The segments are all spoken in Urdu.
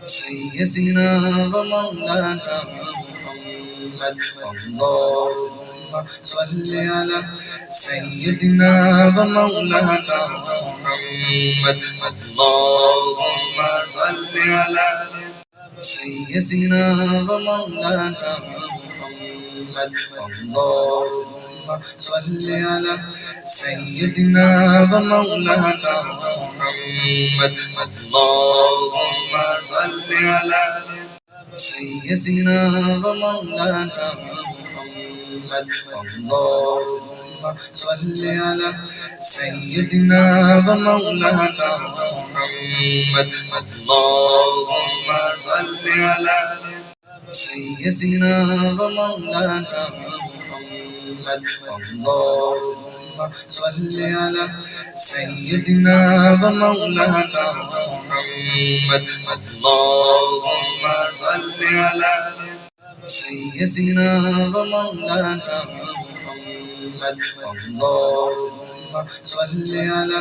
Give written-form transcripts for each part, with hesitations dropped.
سيدنا ومولانا محمد اللهم صل على سيدنا ومولانا محمد اللهم صل على سيدنا ومولانا محمد اللهم صل على سيدنا ومولانا محمد اللهم صل على سيدنا ومولانا محمد اللهم صل على سيدنا ومولانا محمد اللهم صل على سيدنا ومولانا محمد اللهم صل على سيدنا ومولانا محمد اللهم صل على سيدنا ومولانا محمد اللهم صل على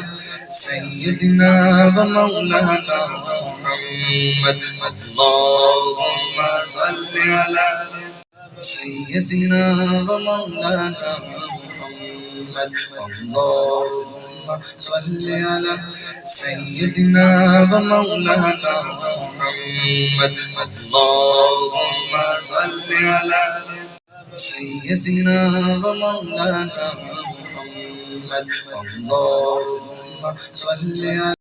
سيدنا ومولانا محمد اللهم صل على سيدنا ومولانا محمد اللهم صل على سيدنا ومولانا محمد اللهم صل على سيدنا ومولانا محمد اللهم صل على